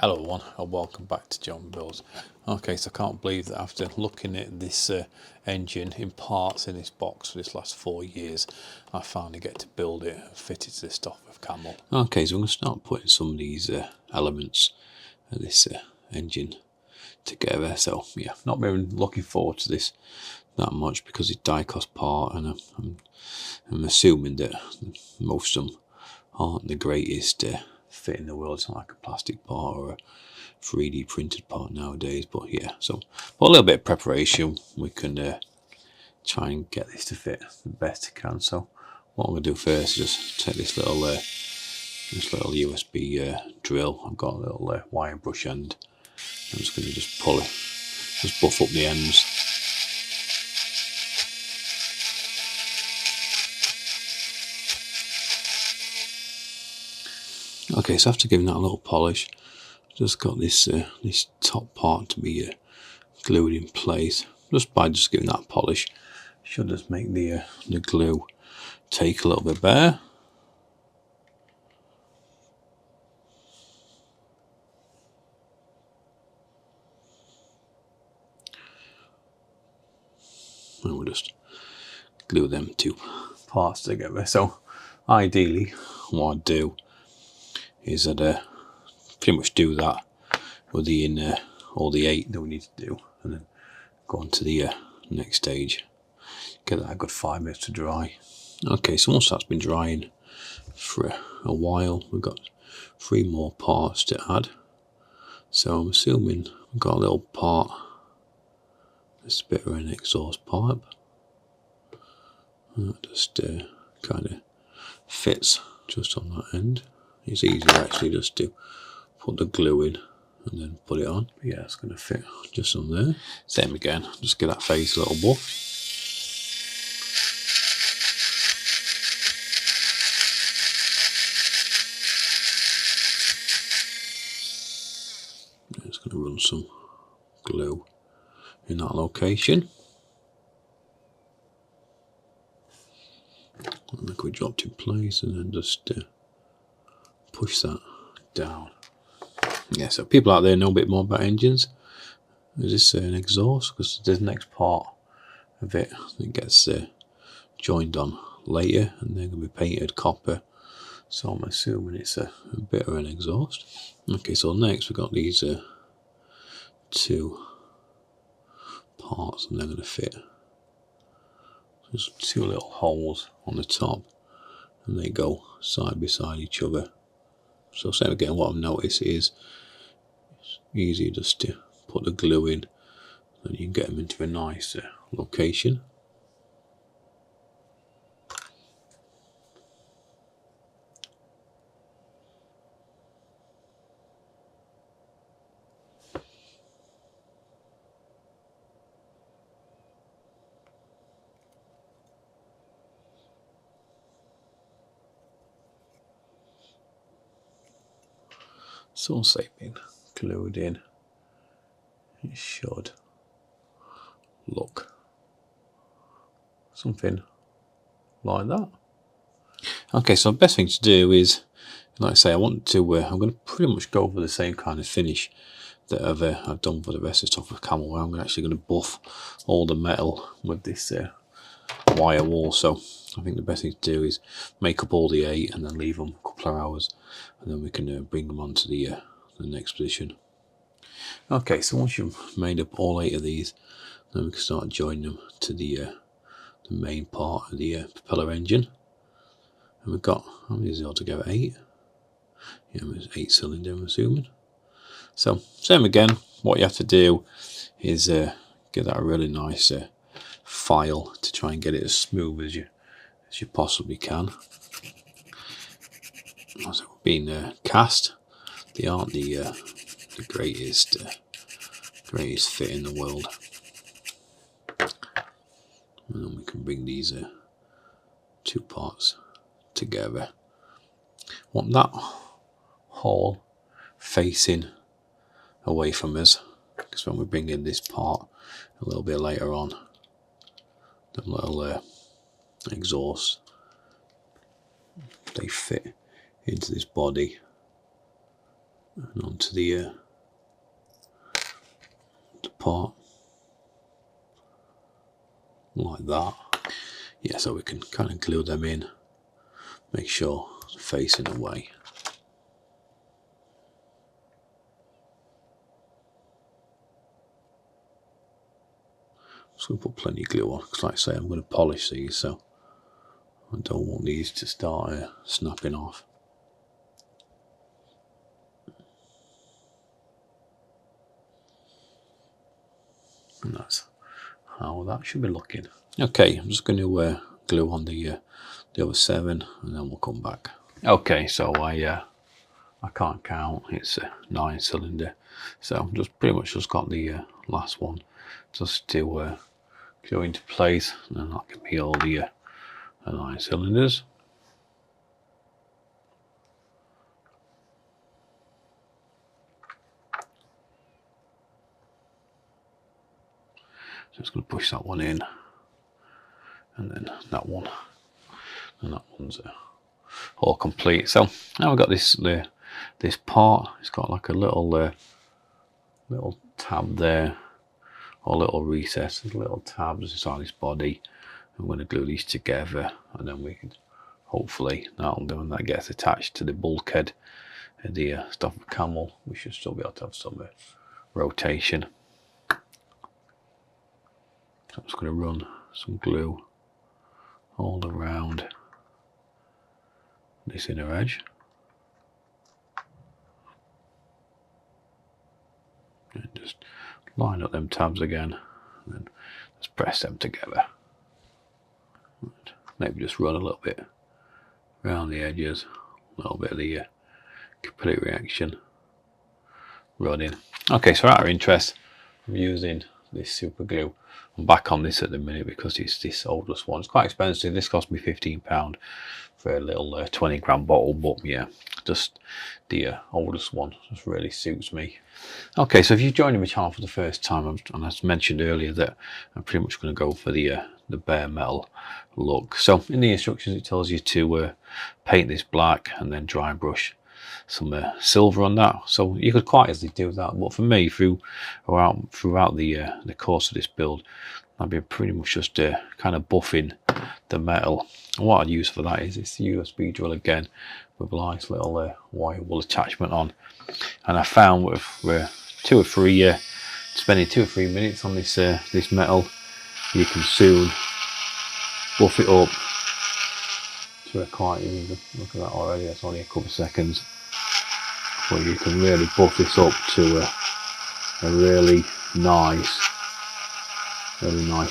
Hello everyone and welcome back to John Builds. Okay, so I can't believe that after looking at this engine in parts in this box for this last 4 years, I finally get to build it and fit it to this stuff with Camel. Okay, so I'm going to start putting some of these elements of this engine together. So yeah, not really looking forward to this that much because it's die-cast part, and I'm assuming that most of them aren't the greatest fit in the world. It's not like a plastic part or a 3D printed part nowadays, but yeah, so for a little bit of preparation we can try and get this to fit the best I can. So what I'm going to do first is just take this little USB drill. I've got a little wire brush end. I'm just going to just pull it, just buff up the ends. Okay, so after giving that a little polish, just got this this top part to be glued in place. Just by giving that polish, should just make the glue take a little bit better. And we'll just glue them two parts together. So ideally, what I'd do is I'd pretty much do that within all the 8 that we need to do, and then go on to the next stage. Get that a good 5 minutes to dry. Okay, so once that's been drying for a while, we've got 3 more parts to add. So I'm assuming we've got a little part, this bit of an exhaust pipe. That just kind of fits just on that end. It's easier actually just to put the glue in and then put it on. But yeah, it's going to fit just on there. Same again, just give that face a little buff. Just going to run some glue in that location. Look, we dropped in place and then just push that down. Yeah, so people out there know a bit more about engines. Is this an exhaust? Because there's the next part of it that gets joined on later, and they're going to be painted copper. So I'm assuming it's a bit of an exhaust. Okay, so next we've got these 2 parts, and they're going to fit. Just 2 little holes on the top, and they go side by side each other. So same again, what I've noticed is it's easy just to put the glue in, and you can get them into a nice location. So once they've been glued in, it should look something like that. Okay, so the best thing to do is, like I say, I want to I'm going to pretty much go for the same kind of finish that I've done for the rest of the stuff with Camel, where I'm actually going to buff all the metal with this wire wall. So I think the best thing to do is make up all the 8 and then leave them a couple of hours, and then we can bring them on to the next position. Okay, so once you've made up all 8 of these, then we can start joining them to the main part of the propeller engine. And we've got, how many is it altogether? 8? Yeah, it's 8 cylinder, I'm assuming. So same again, what you have to do is get that really nice file to try and get it as smooth as you possibly can. As it's been cast, they aren't the greatest fit in the world. And then we can bring these 2 parts together. Want that hole facing away from us, because when we bring in this part a little bit later on, the little exhaust, they fit into this body and onto the part like that. Yeah, so we can kind of glue them in, make sure it's facing away. Just going to put plenty of glue on, because like I say, I'm going to polish these, so I don't want these to start snapping off. And that's how that should be looking. Okay, I'm just going to glue on the other 7, and then we'll come back. Okay, so I can't count. It's a 9-cylinder, so I've just pretty much just got the last one just to go into place, and then that'll give me all the 9 cylinders. So just going to push that one in, and then that one, and that one's all complete. So now we've got this part. It's got like a little tab there, or little recess. There's little tabs inside this body. I'm going to glue these together, and then we can hopefully, that'll do, and that gets attached to the bulkhead of the stuff of Camel. We should still be able to have some rotation. So I'm just going to run some glue all around this inner edge. And just line up them tabs again, and then just press them together. Maybe just run a little bit around the edges, a little bit of the capillary reaction running. Okay, so out of interest, I'm using this super glue. I'm back on this at the minute because it's this oldest one. It's quite expensive. This cost me £15 for a little 20-gram bottle, but yeah, just the oldest one just really suits me. Okay, so if you're joining my channel for the first time, and as mentioned earlier, that I'm pretty much going to go for the bare metal look. So in the instructions it tells you to paint this black and then dry brush some silver on that. So you could quite easily do that, but for me, throughout the course of this build, I've been pretty much just kind of buffing the metal. And what I'd use for that is this USB drill again, with a nice little wire wool attachment on. And I found with spending 2 or 3 minutes on this this metal, you can soon buff it up to a quite easy. Look at that already. That's only a couple of seconds. But you can really buff this up to a really nice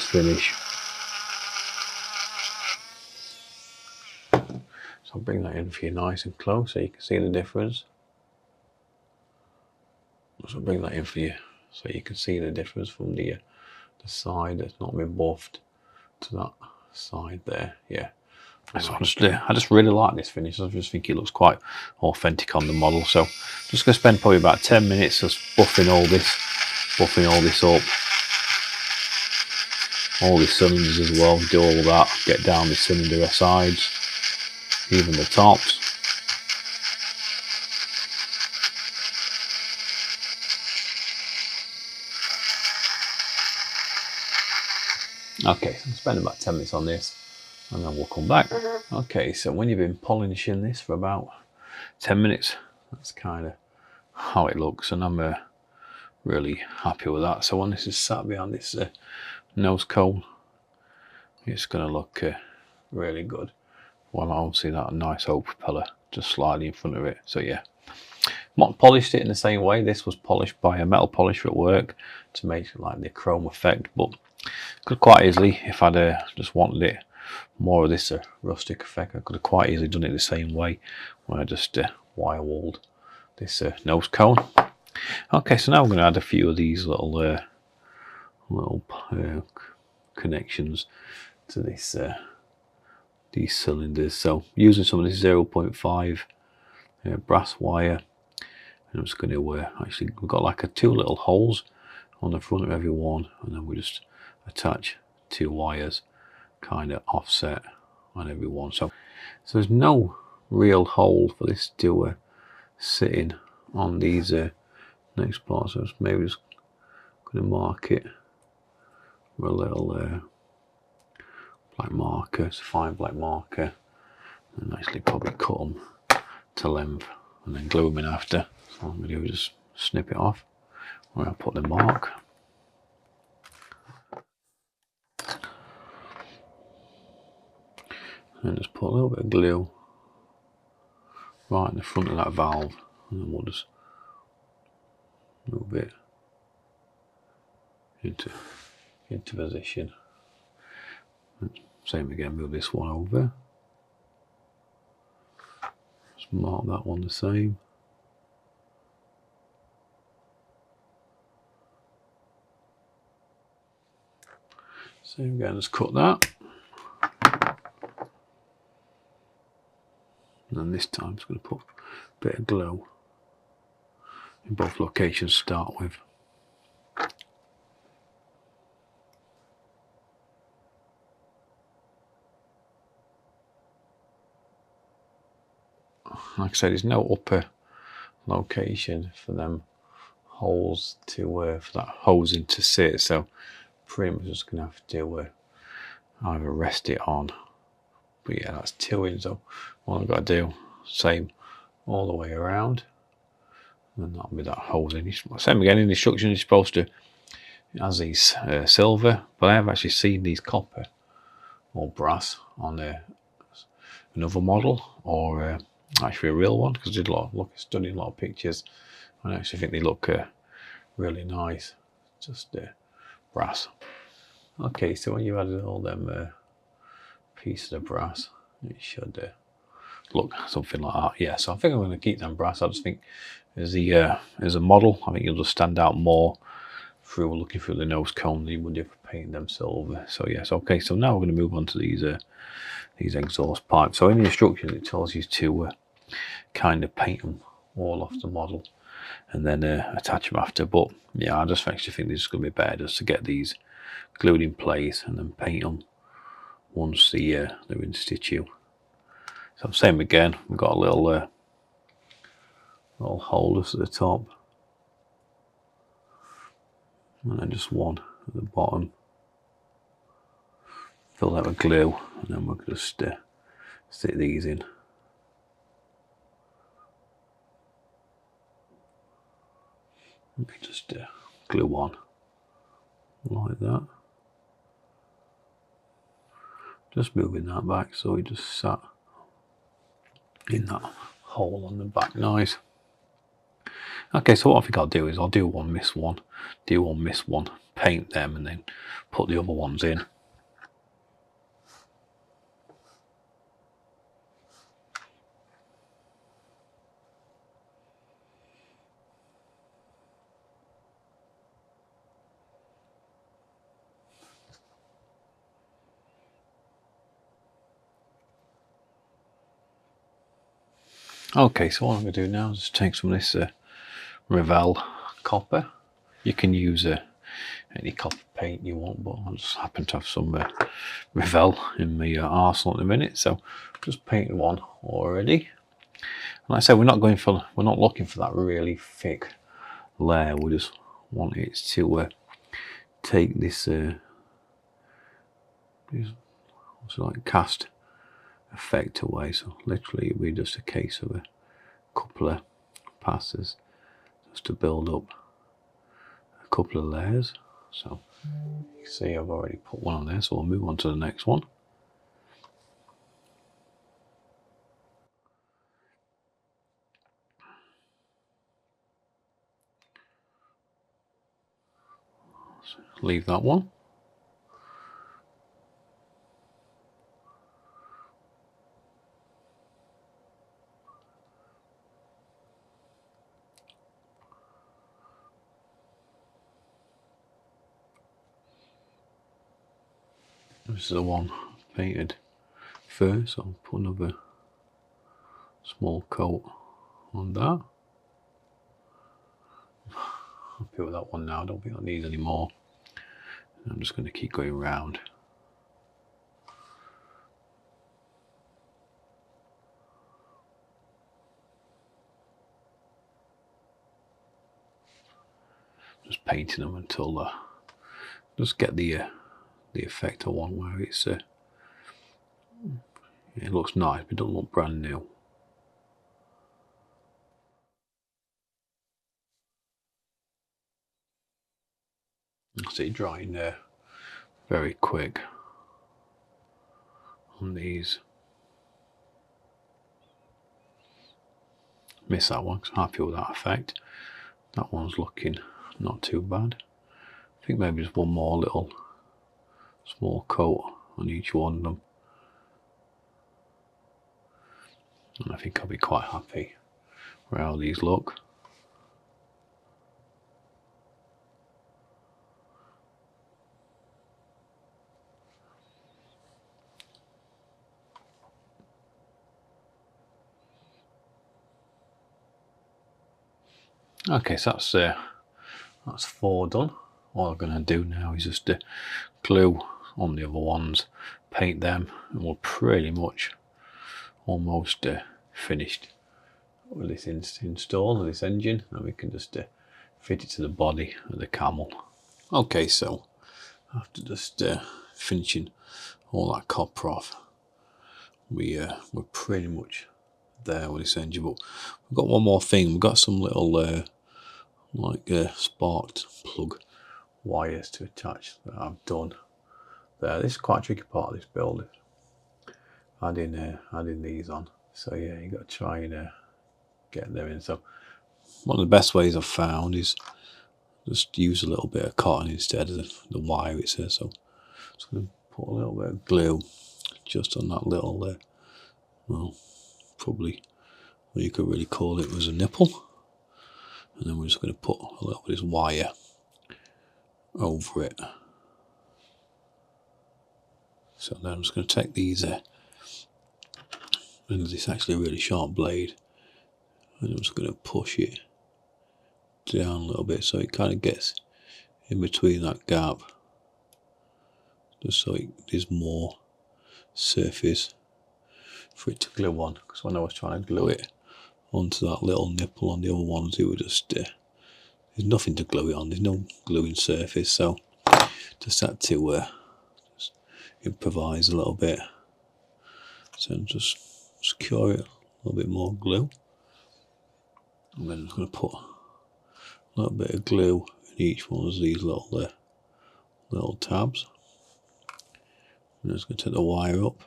finish. So I'll bring that in for you nice and close so you can see the difference. So I'll bring that in for you so you can see the difference from the side that's not been buffed to that side there. Yeah. So I just really like this finish. I just think it looks quite authentic on the model. So I'm just going to spend probably about 10 minutes just buffing all this up. All the cylinders as well, do all that, get down the cylinder sides, even the tops. Okay, so I'll spend about 10 minutes on this, and then we'll come back. Okay, so when you've been polishing this for about 10 minutes, that's kind of how it looks, and I'm really happy with that. So when this is sat behind this nose cone, it's going to look really good. Well, obviously that nice oak propeller just slightly in front of it. So yeah, not polished it in the same way. This was polished by a metal polisher at work to make like the chrome effect, but could quite easily, if I'd just wanted it more of this rustic effect, I could have quite easily done it the same way when I just wire walled this nose cone. Okay, so now I'm going to add a few of these little connections to this these cylinders. So using some of this 0.5 brass wire, and I'm just going to actually, we've got like 2 little holes on the front of every one, and then we just attach 2 wires kind of offset on every one. So there's no real hole for this to sit in on these next parts. So maybe just going to mark it with a little black marker, it's a fine black marker, and actually probably cut them to length and then glue them in after. So what I'm going to do is just snip it off where I put the mark. And just put a little bit of glue right in the front of that valve, and then we'll just move it into position. Same again, move this one over. Just mark that one the same. Same again, just cut that. And then this time I'm just going to put a bit of glue in both locations to start with. Like I said, there's no upper location for them holes to for that hosing to sit, so pretty much just gonna have to either rest it on. But yeah, that's 2 inches. So what I've got to do, same all the way around, and that'll be that hosing. Same again in the instructions. You're supposed to, as these silver, but I have actually seen these copper or brass on another model, or actually a real one, because I did studied a lot of pictures, and I actually think they look really nice. Just brass. Okay, so when you've added all them pieces of brass, it should look something like that. Yeah, so I think I'm going to keep them brass. I just think as a model, I think you'll just stand out more through looking through the nose cone than you would if painting them silver. So yes, okay, so now we're going to move on to these exhaust pipes. So in the instructions it tells you to kind of paint them all off the model and then attach them after, but yeah, I just actually think this is going to be better just to get these glued in place and then paint them once they're in situ. So same again, we've got a little hole just at the top, and then just one at the bottom. Fill that with glue, and then we'll just stick these in. Just glue one like that. Just moving that back so it just sat in that hole on the back nice. Okay, so what I think I'll do is I'll do one, miss one, do one, miss one, paint them, and then put the other ones in. Okay, so what I'm going to do now is just take some of this Revell copper. You can use any copper paint you want, but I just happen to have some Revell in my arsenal at the minute, so just painted one already. And like I said, we're not looking for that really thick layer. We just want it to take this like cast effect away. So literally it'll be just a case of a couple of passes just to build up a couple of layers. So you can see I've already put one on there, so we'll move on to the next one. So leave that one. This is the one painted first, so I'll put another small coat on that. Happy with that one now, I don't think I need any more. I'm just going to keep going round. just painting them until just get the effect I want, where it's it looks nice but it doesn't look brand new. See, drying there very quick on these. Miss that one because I'm happy with that effect. That one's looking not too bad. I think maybe just one more little small coat on each one of them, and I think I'll be quite happy with how these look. Okay, so that's 4 done. All I'm going to do now is just glue on the other ones, paint them, and we're pretty much almost finished with this install of this engine, and we can just fit it to the body of the Camel. Okay, so after just finishing all that copper off, we're pretty much there with this engine, but we've got one more thing. We've got some little like sparked plug wires to attach that I've done there. This is quite a tricky part of this build, adding these on. So yeah, you got to try and get them in. So one of the best ways I've found is just use a little bit of cotton instead of the wire, it says. So I'm just going to put a little bit of glue just on that little well, probably what you could really call it was a nipple. And then we're just going to put a little bit of this wire over it. So then I'm just going to take these, and it's actually a really sharp blade, and I'm just going to push it down a little bit so it kind of gets in between that gap, just so there's more surface for it to glue on. Because when I was trying to glue it onto that little nipple on the other ones, it would just there's nothing to glue it on, there's no gluing surface, so just had to just improvise a little bit. So just secure it, a little bit more glue, and then I'm going to put a little bit of glue in each one of these little tabs. I'm just going to take the wire up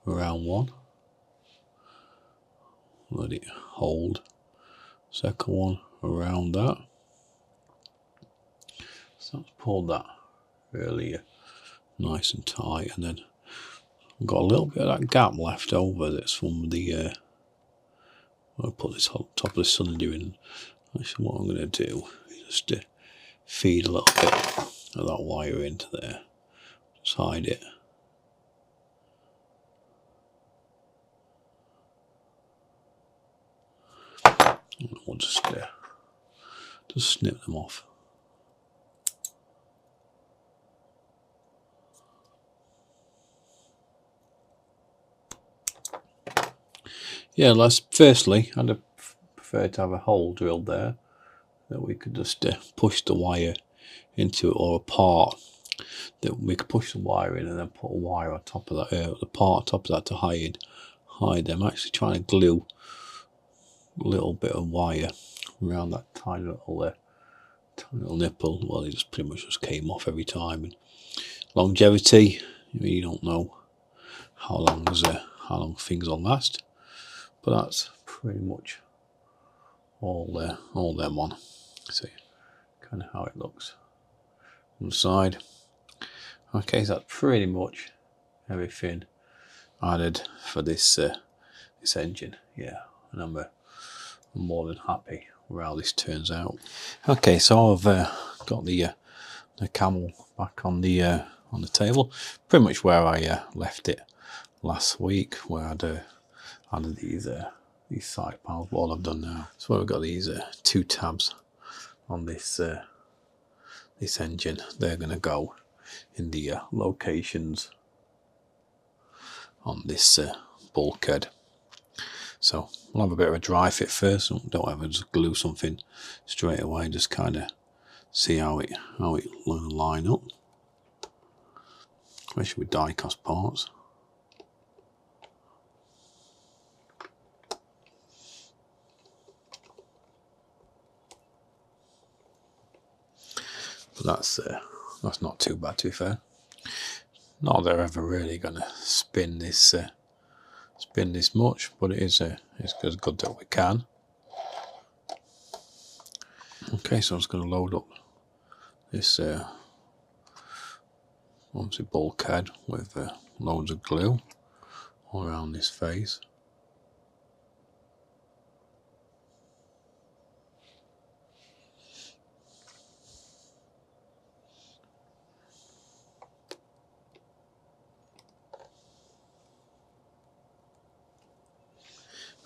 around one, let it hold, second one around that. So let's pull that really nice and tight, and then I've got a little bit of that gap left over that's from the I'll put this on top of the cylinder in. Actually, what I'm going to do is just feed a little bit of that wire into there, just hide it. And we'll just snip them off. Yeah, firstly, I'd prefer to have a hole drilled there that we could just push the wire into it, or a part that we could push the wire in and then put a wire on top of that, the part on top of that to hide them. I'm actually trying to glue a little bit of wire around that tiny little nipple. Well, it just pretty much just came off every time. And longevity, you don't know how long things will last. But that's pretty much all them on. See kind of how it looks on the side. Okay, so that's pretty much everything added for this engine. Yeah, and I'm more than happy with how this turns out. Okay, so I've got the Camel back on the table, pretty much where I left it last week, where I'd added these side panels. What I've done now, so we've got these 2 tabs on this this engine. They're going to go in the locations on this bulkhead. So we'll have a bit of a dry fit first. Don't ever just glue something straight away. Just kind of see how it will line up, especially with die-cast parts. But that's not too bad, to be fair. Not that they're ever really gonna spin this much, but it's good that we can. Okay, so I'm just going to load up this obviously bulkhead with loads of glue all around this face.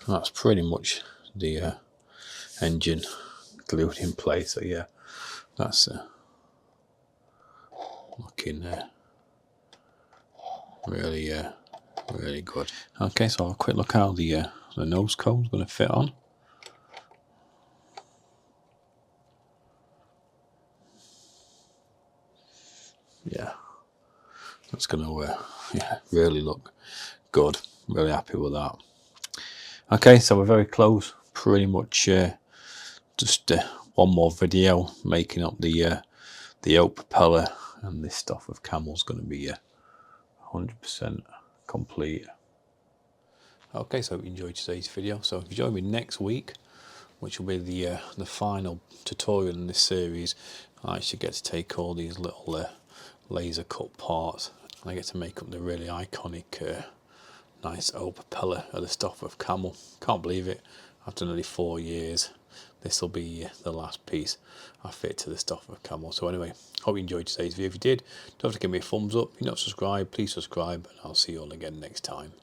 And that's pretty much the engine glued in place. So yeah, that's looking really good. Okay, so I'll quick look how the nose cone is going to fit on. Yeah, that's going to really look good. Really happy with that. Okay, so we're very close. Pretty much just one more video making up the yoke propeller, and this stuff with Camel's going to be 100% complete. Okay, so you enjoyed today's video. So if you join me next week, which will be the final tutorial in this series, I actually get to take all these little laser cut parts, and I get to make up the really iconic nice old propeller of the stuff with Camel. Can't believe it, after nearly 4 years this will be the last piece I fit to the stuff with Camel. So anyway, hope you enjoyed today's video. If you did, don't forget to give me a thumbs up. If you're not subscribed, please subscribe, and I'll see you all again next time.